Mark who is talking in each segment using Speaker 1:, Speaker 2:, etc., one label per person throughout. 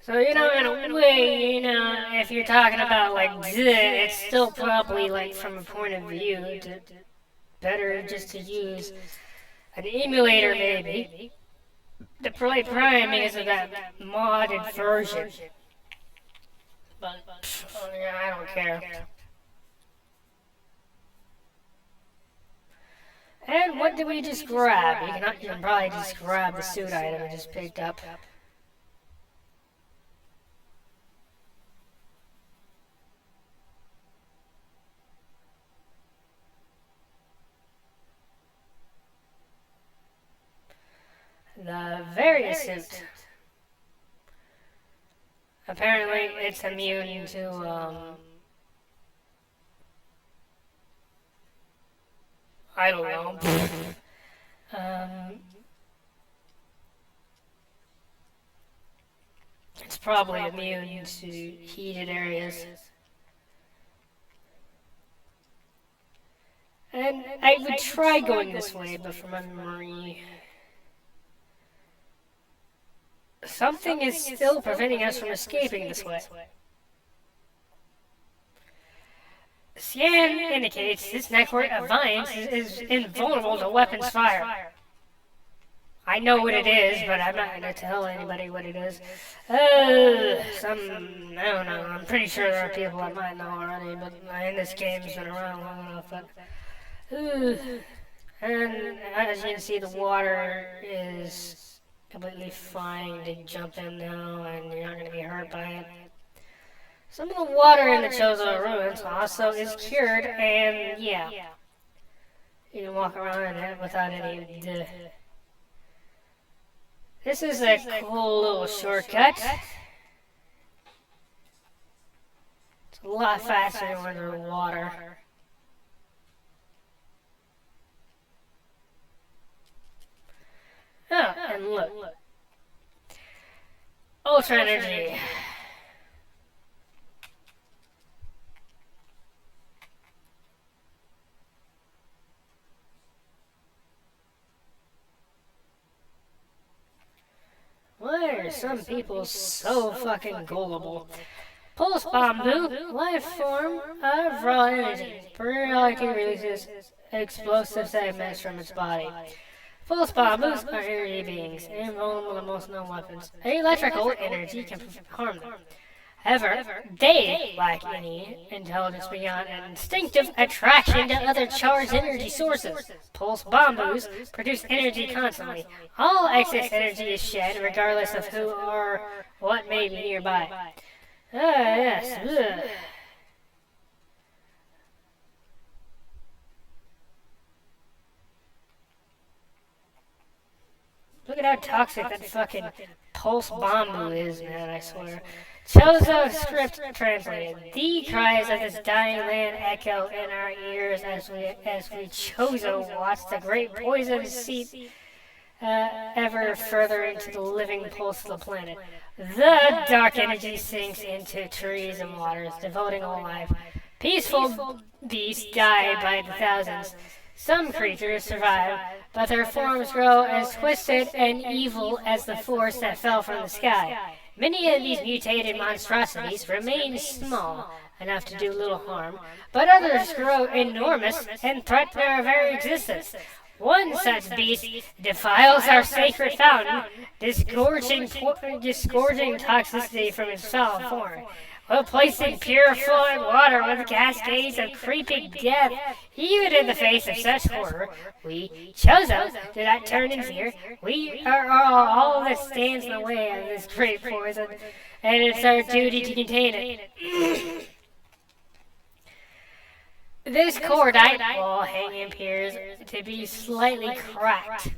Speaker 1: So, in a way, if you're talking about, like, it's still probably, like, from a point of view, better just to use an emulator, maybe, to play Prime because of that modded version. But, yeah, I don't care. And what did we just grab? You can probably just grab the suit item we just picked up. The various suit. Apparently, it's immune to, I don't know. It's probably immune to heated areas. And I would try going this way, but from memory, something is still preventing us from escaping this way. Scan indicates this network of vines is invulnerable to weapons fire. I know what it is, but I'm not going to tell anybody what it is. I don't know, I'm pretty sure there are people that might know already, but in this game's been around long enough, but... and as you can see, the water is completely fine to jump in now, and you're not going to be hurt by it. Some of the water in the Chozo ruins also is cured, and yeah, you can walk around in it without any... This is a cool little shortcut. It's a lot faster than under water. Oh, and look. Ultra energy. Why are some people so fucking gullible? Pulse bamboo, life form of raw energy, periodically releases explosive segments from its body. Pulse bamboos are energy beings, invulnerable to most known weapons. Electrical energy can harm them. However, they lack any intelligence beyond an instinctive attraction to other charged energy sources. Pulse bamboos produce energy constantly. All excess energy is shed, regardless of who or what may be nearby. Yes. Ugh. Look at how toxic that fucking pulse bamboo is, man, I swear. Chozo script translated. The cries of this dying land echo in our ears as we Chozo watch the great poison seep ever further into the living pulse of the planet. The dark energy sinks into trees and waters, devoting all life. Peaceful beasts die by the thousands. Some creatures survive, but their forms grow as twisted and evil as the force that fell from the sky. Many of these mutated monstrosities remain small enough to do little harm, but others grow enormous and threaten our very existence. One such beast defiles our sacred fountain, disgorging toxicity from its foul form, replacing pure flowing water with cascades of creeping death. Even in the face of such horror, we Chozo do not turn in fear. We are all that stands in the way of this great poison, and it's our duty to contain it. This cordite wall hanging appears to be slightly cracked.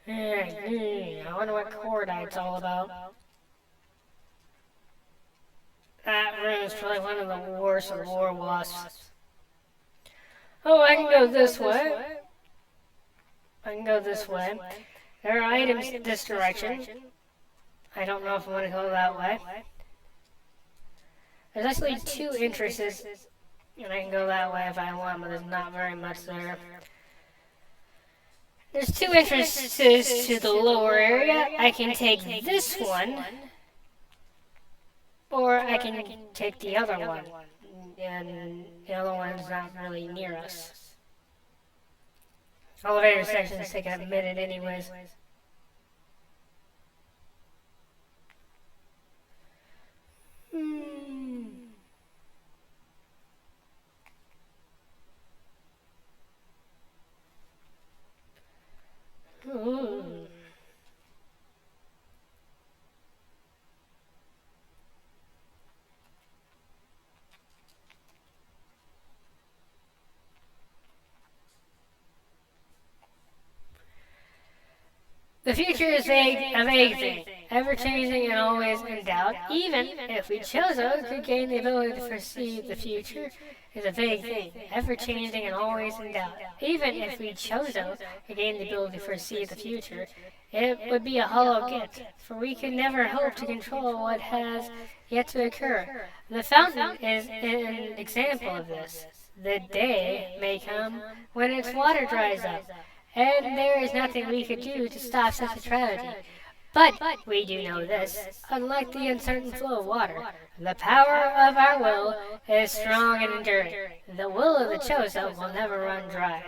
Speaker 1: I wonder what cordite's all about. That room is probably one of the worst war wasps. Oh, I can go this way. There are items this direction. I don't know if I want to go that way. There's actually two entrances And I can go that way if I want, but there's not very much there. There's two entrances to the lower area. I can take this one, or I can take the other one. And the other one's not really near us. Elevator sections take a minute anyways. Ooh. The future is a vague thing, ever-changing and always in doubt. Even if we chose it, could gain the ability to foresee the future is a vague thing, ever-changing and always in doubt. Even if we chose it, could gain the ability to foresee the future, it would be a hollow gift, for we can never hope to control what has yet to occur. The fountain is an example of this. The day may come when its water dries up, and there is nothing we could do to stop such a tragedy. But we do know this, unlike the uncertain flow of water, the power of our will is strong and enduring. The will of the chosen will never run dry.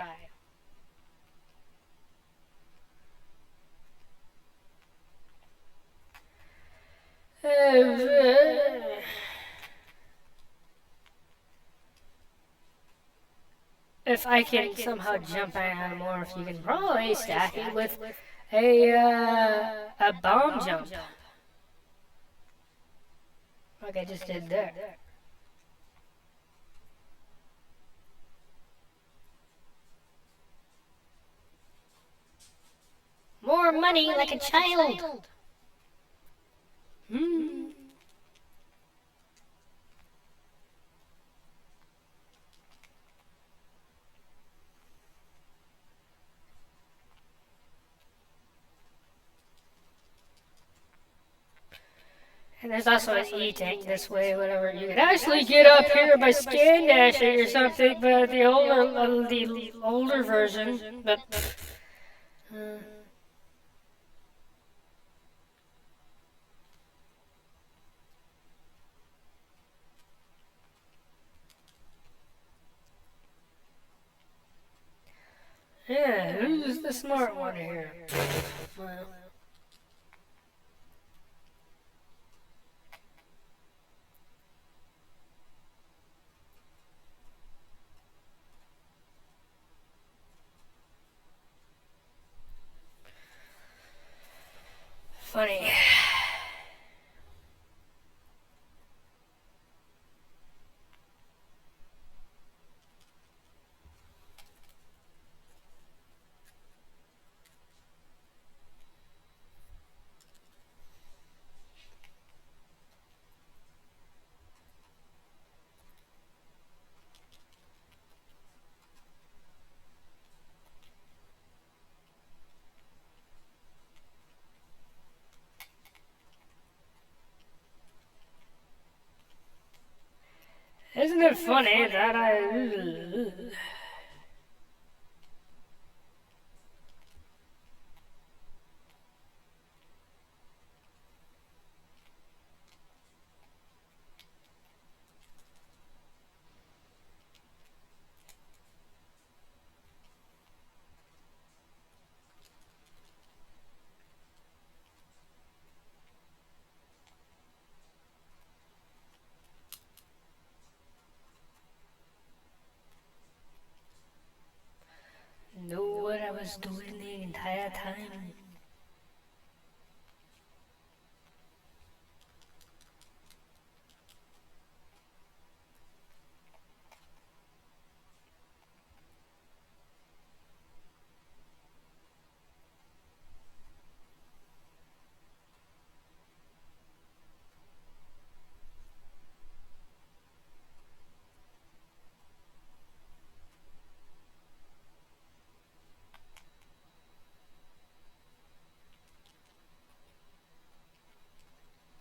Speaker 1: If I can somehow jump on morph, you can probably stack it with a bomb jump, like I just did there. More money like a child. And there's also an E-tank this way, whatever. You could actually get up here by scan dashing or something, but the older version, but yeah, who's the smart one here? Well, funny. Isn't it funny that know what I was doing the entire time?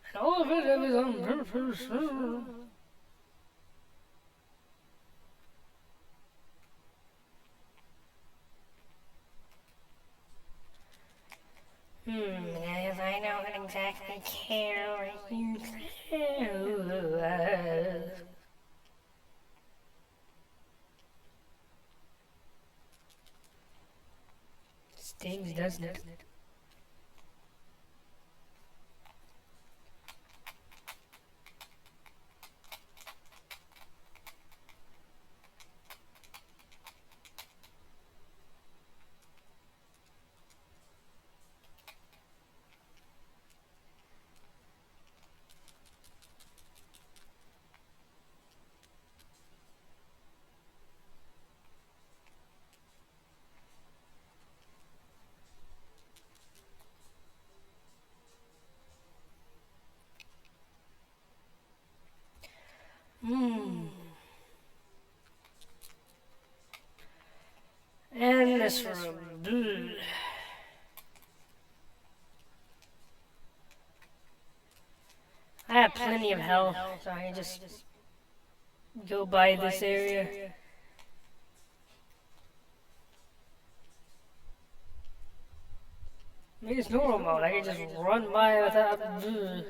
Speaker 1: And all of it was on purpose. Guys, I don't exactly care what you say. Stings, doesn't it? And this room. Bleh. I have plenty of health, so I can just go by this area. I mean, it's normal mode. I can just run by without. Bleh.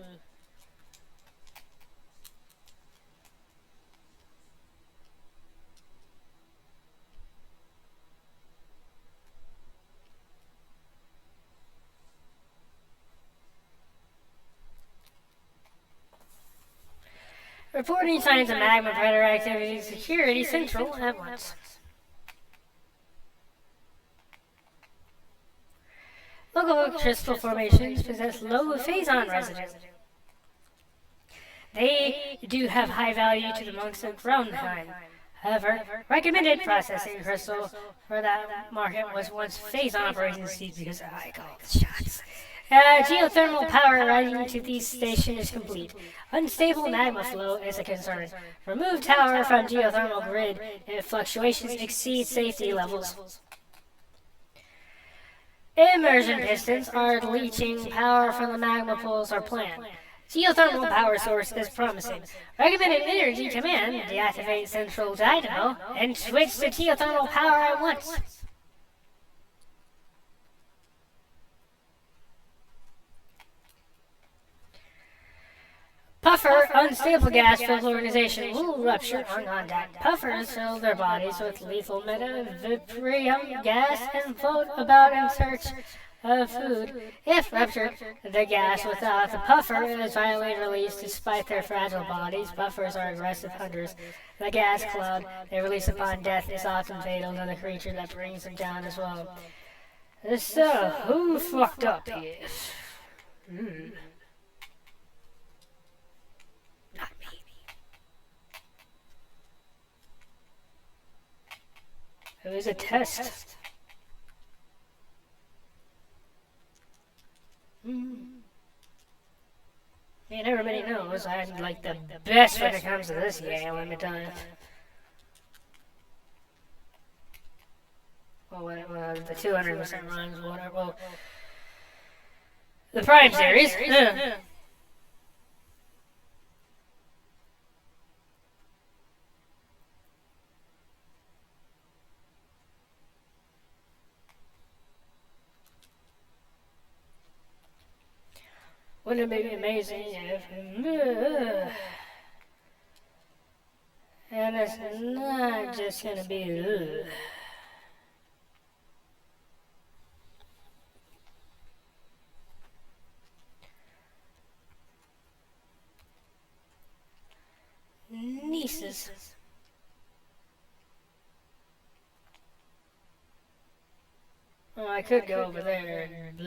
Speaker 1: Reporting signs of magma predator activity. Security Central at once. Local crystal formations possess low phazon residue. They do have high value to the monks of Roundheim. However, recommended processing crystal for that market was once phazon operations ceased because I call the shots. Geothermal power running to these stations is complete. Unstable magma flow is a concern. Remove tower from geothermal grid if fluctuations exceed safety levels. Immersion pistons are leaching power from the magma pools are planned. Geothermal power source is promising. Recommended energy command, deactivate central dynamo, and switch to geothermal power at once. Puffer, unstable gas fluorinization will rupture on contact. Puffers fill their bodies with lethal metavibrium gas and float about in search of food. If ruptured, the gas without the puffer is violently released despite their fragile bodies. Puffers are aggressive hunters. The gas cloud they release upon death is often fatal to the creature that brings them down as well. So, who fucked up here? Not me. It was a test. Man, everybody knows I'm like the best when it comes to this game, let me tell you. Well, the 200% runs, whatever. Well, the Prime series. Wouldn't it be amazing if... And it's not just gonna be... Nieces. Oh, I could go over there and...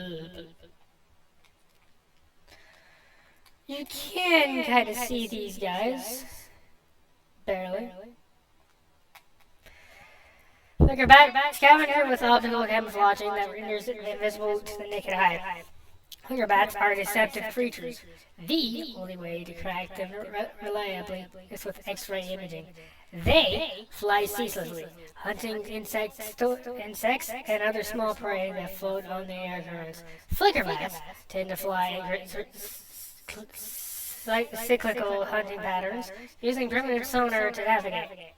Speaker 1: You can kind of see these guys. Barely. Flicker back. Scavenger with optical camouflaging that renders it invisible to the naked eye. Flicker bats are deceptive creatures. The only way to crack them reliably is with X-ray imaging. They fly ceaselessly, hunting insects and other small prey that float on the air currents. Flicker bats tend to fly in cyclical hunting patterns, using primitive sonar to navigate.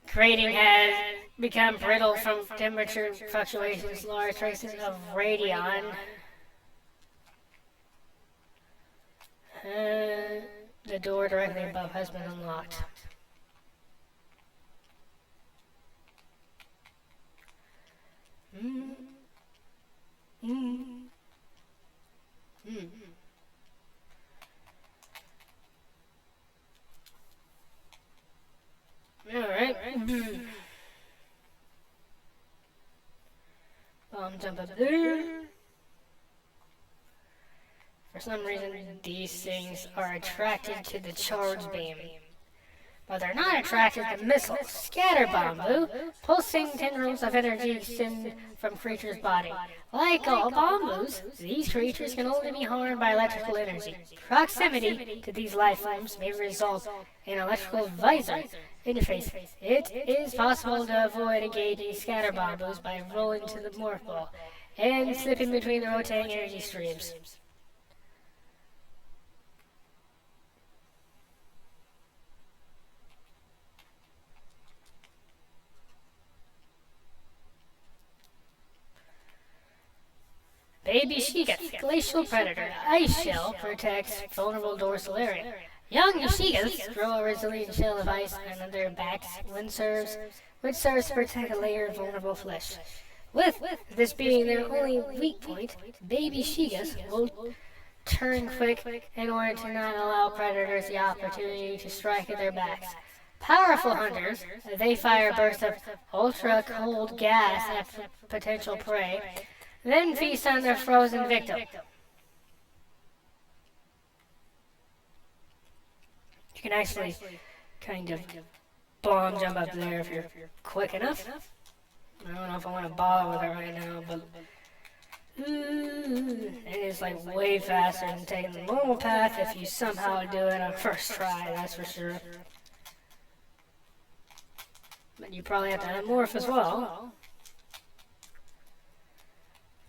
Speaker 1: Creating has become brittle from temperature fluctuations, large traces of radion. The door directly above has been unlocked. Alright. Bomb jump up there. For some reason, these things are attracted to the charge beam. But they're not attracted to missiles. Scatter bomb, pulsing tendrils of energy extend from creatures' body. Like all bomb, these creatures can only be harmed by electrical energy. Proximity to these life forms may result in electrical visor interface. It is possible to avoid engaging scatter bombs by rolling to the morph ball and slipping between the rotating energy streams. Baby Shigas, glacial predator. Ice shell protects vulnerable dorsal area. Young Shigas grow a resilient shell of ice on their backs, which serves to protect a layer of vulnerable flesh. With this being their only weak point, baby Shigas will turn quick in order to not allow predators the opportunity to strike at their backs. Powerful hunters, they fire bursts of ultra-cold gas at potential prey, then feast on their frozen victim. You can actually kind of bomb jump up there if you're quick enough. I don't know if I want to bother with it right now, but it is like way faster than taking the normal path if you somehow do it on first try, that's for sure. But you probably have to unmorph as well.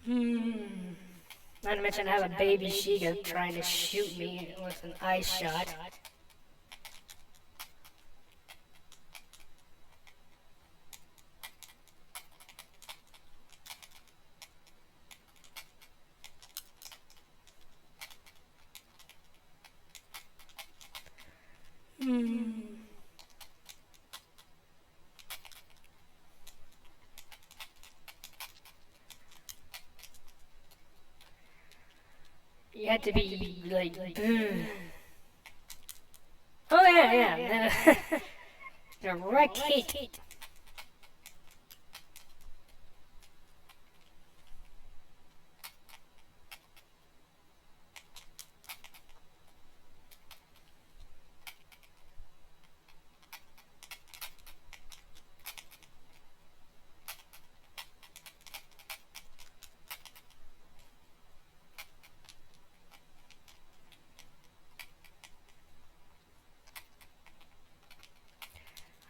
Speaker 1: Not to mention I have a baby Shiga trying to shoot me with an ice shot. You had to be like, oh yeah. Direct hit.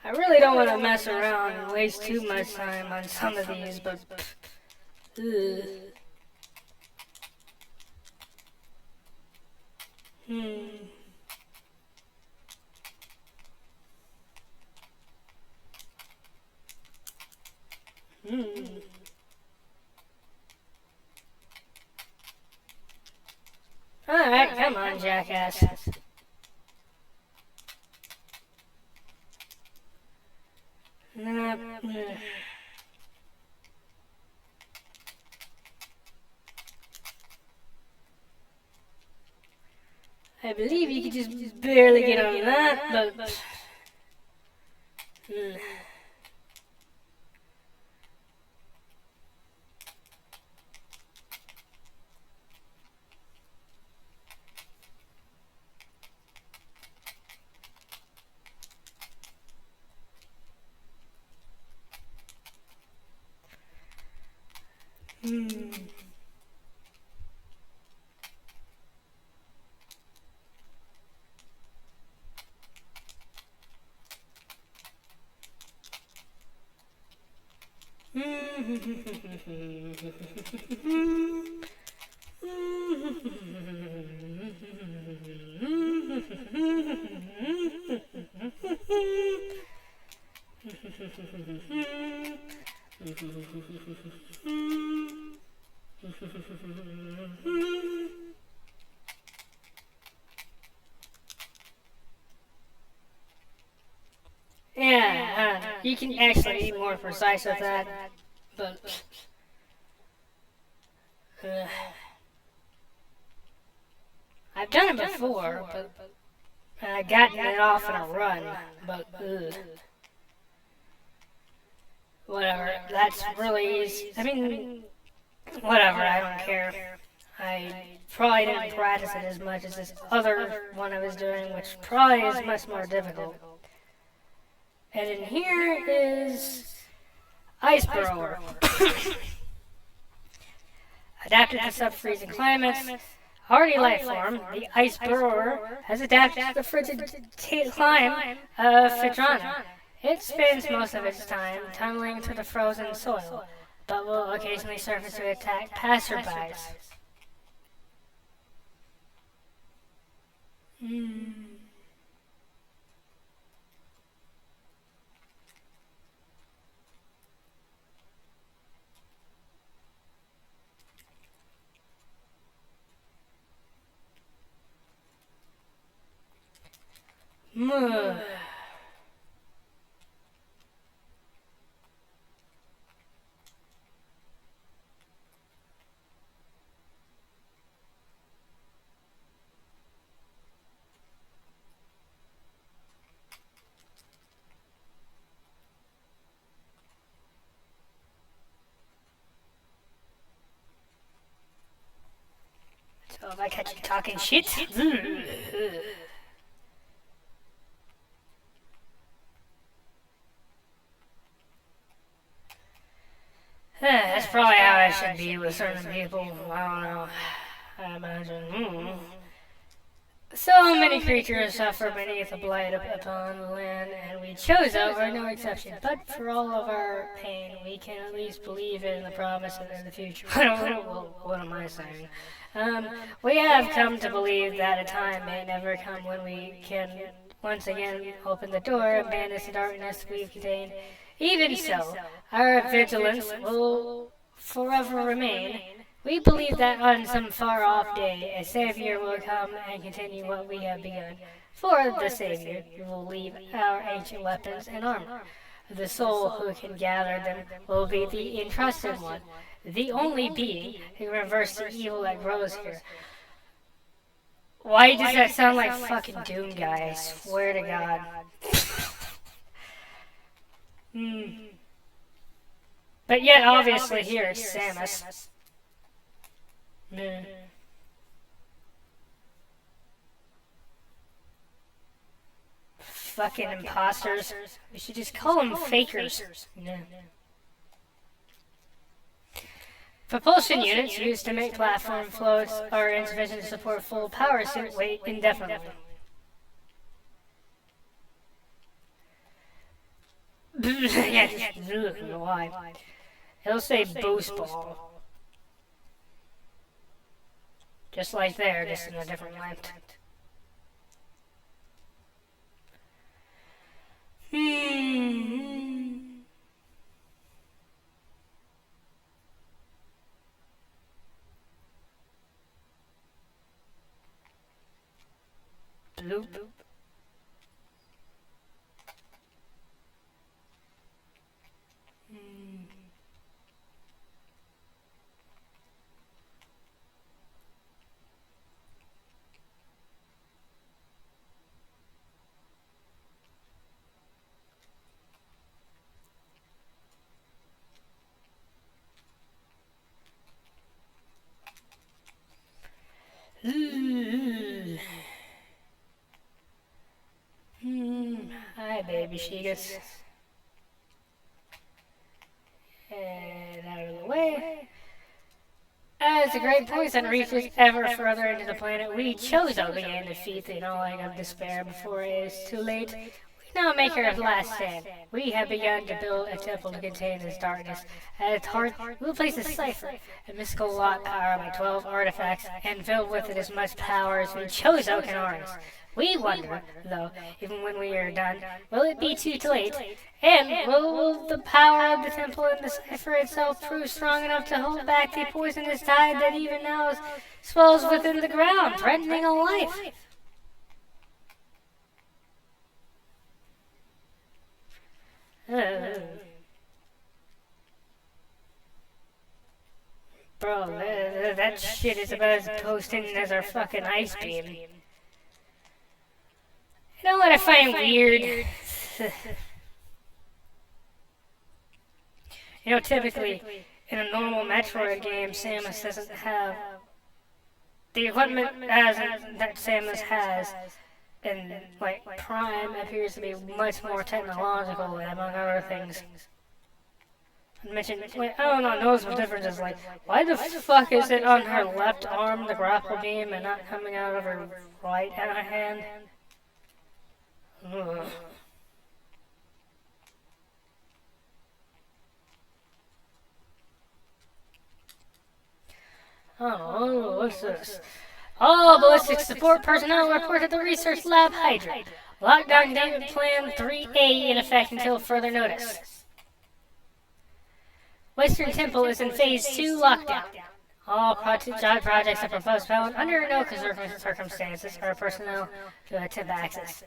Speaker 1: I really don't want to mess around and waste too much time on some of these, but Alright, come on, jackass. I believe you could just barely get on that, but Yeah, you can actually be more precise with that, but uh, I've done it before, but I've gotten it off in a run, but whatever. That's really easy. I mean, whatever. I don't care. I probably didn't practice it as much as this other one I was doing, which probably is much more difficult. And in here is Ice Burrower. Adapted to sub-freezing climates, hardy life form, the Ice Burrower has adapted to the frigid climate of Phaedrana. It spends most of its time tunneling through the frozen soil, but will occasionally surface to attack passerbys. So if I catch you talking shit, that's probably how I should be with certain people. I don't know. I imagine. So many creatures suffer beneath the blight upon the land, and we chose over no exception. But for all of our pain, we can at least believe in the promise of the future. What am I saying? We have come to believe that a time may never come when we can once again open the door and banish the darkness we've contained. Even so, our vigilance will forever remain. We believe that on some far-off day, a Savior will come and continue what we have begun. For the Savior will leave our ancient weapons and armor. The soul who can gather them will be the entrusted one, the only being who reverses the evil that grows here. Why does that sound like fucking Doom Guy? I swear to God. But yet, obviously, here is Samus. Fucking imposters. We should just call them fakers. Propulsion units used to make platform floats are insufficient to support full power suit weight indefinitely. I don't know why. It'll say boost ball. Just like there, just in a different length. Bloop. Hi, baby Sheegus. And out of the way. As the great poison reaches ever further into the planet, we chose to begin to defeat the gnawing of despair before it is too late. We now make our last stand. We have begun to build a temple to contain this darkness. At its heart, we will place a cipher, a mystical lock powered by 12 artifacts, and filled with it as much power as we chose can harness. We wonder, though, even when we are done, will it be too late? And will the power of the temple and the cipher itself prove strong enough to hold back the poisonous tide that even now swells within the ground, threatening all life? Bro, that shit is about as potent as our fucking ice beam. You know what I find weird? You know, typically, in a normal Metroid game, Samus doesn't have the equipment that Samus has, and, like, Prime appears to be much more technological, among other things. I mentioned, like, I don't know, noticeable differences, like, why the fuck is it on her left arm, the grapple beam, and not coming out of her right hand? Ugh. Oh, what's this? All ballistic support personnel report at the research lab Hydra. Lockdown date plan 3A in effect until further notice. Western Temple is in phase 2 lockdown. All job projects are postponed under no circumstances for personnel to attempt access.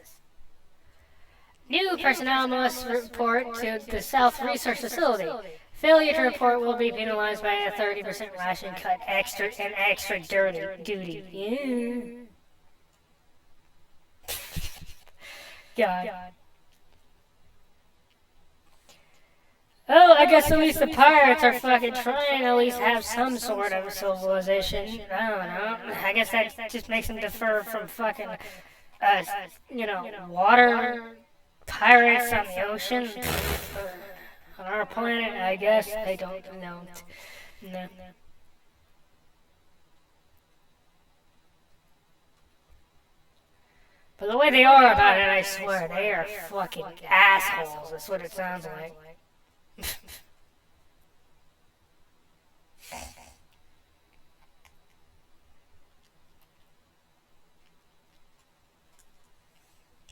Speaker 1: New personnel must report to the South Research Facility. Failure to report will be penalized by a 30% ration cut extra duty. Yeah. God. Oh, I guess at least the pirates are fucking trying to at least have some sort of civilization. I don't know. I guess that just makes them defer from fucking, water pirates on the ocean. On our planet, I guess. I don't know. No. But the way they are about it, I swear, they are fucking assholes. That's what it sounds like.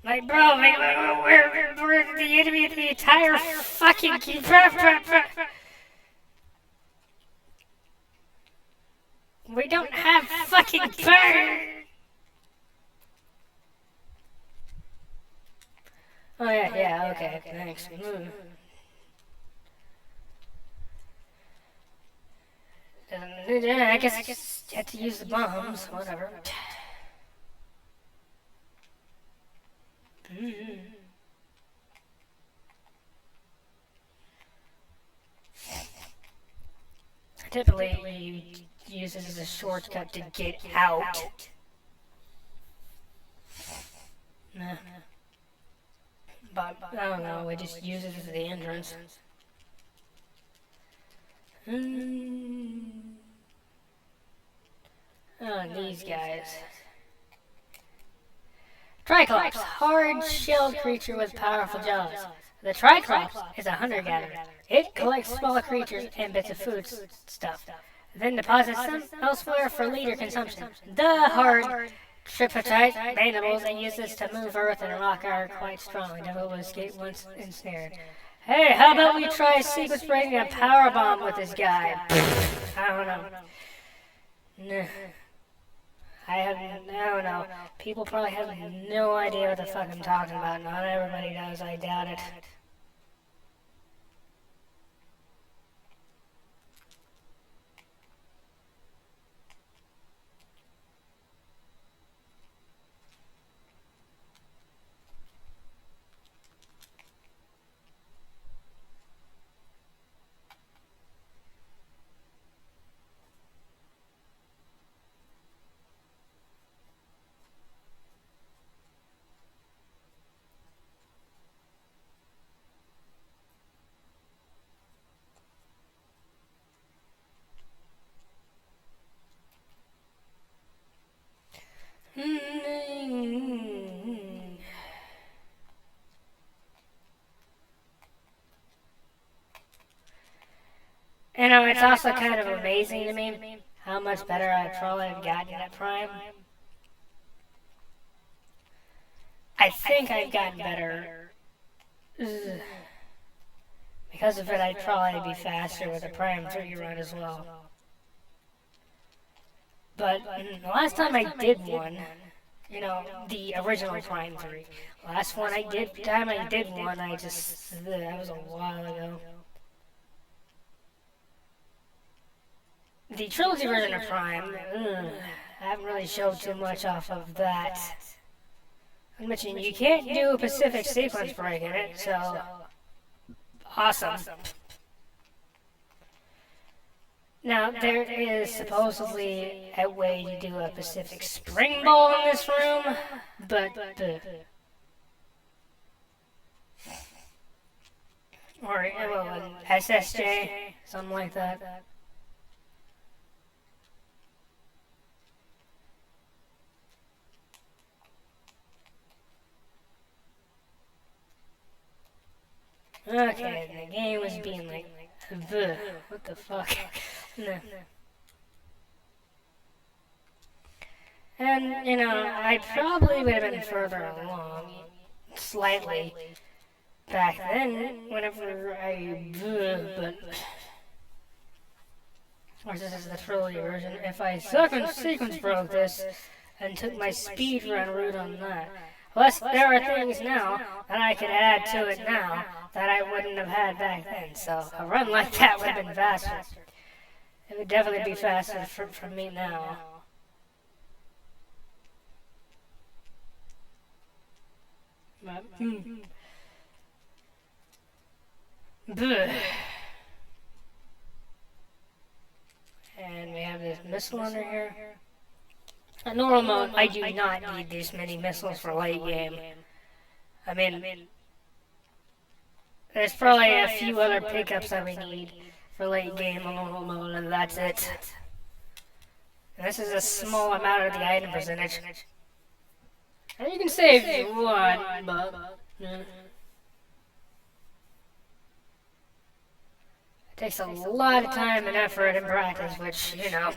Speaker 1: Like, bro, we're the enemy of the entire fucking... We don't have fucking bird! Oh, yeah, okay, thanks. I guess I just had to use the bombs, whatever. Typically, you use it as a shortcut to get out. Nah. But, I don't know, we just use it as the entrance. Oh, these guys. Triclops, hard-shelled creature with powerful jaws. The Triclops is a hunter-gatherer. It collects small creatures and bits of food stuff, then deposits them elsewhere for later consumption. The hard tripartite mandibles it uses to move earth and rock are quite strong. Devil will escape once ensnared. Hey, how about we try sequence breaking a power bomb with this guy? I don't know. Nah. I don't know. People probably have no idea what the fuck I'm talking about. Not everybody does, I doubt it. You know, it's also kind of amazing to me how much better I probably have gotten at Prime. I think I've gotten better. Ugh. Because of it, I'd probably be faster with a Prime 3 run as well. But the last time I did one, you know, the original Prime 3, last time I did one, that was a while ago. The trilogy version of Prime, I haven't really showed too much off of that. I mentioned you can't do a Pacific sequence break in it, so awesome. Now, there is supposedly a way to do a Pacific Spring Ball in this room, but or well, an SSJ, something like that. Okay, the game was being like, what the fuck? No. And, you know, I probably would have been further along, slightly, back then, whenever but, of course this is the trilogy version, if I sequence broke this, and took my speedrun route on that. Plus, there are things now that I could add to it now that I wouldn't have had back then, so a run like that would have been faster. It would definitely be faster for me now. But, and we have this missile under here. At normal mode, I do not need these many missiles for late game. I mean, there's probably a few other pickups that we need for late game on normal mode, and that's it. And this is a small amount of the item percentage. And you can save if you want, but it takes a lot of time and effort and practice, which, you know.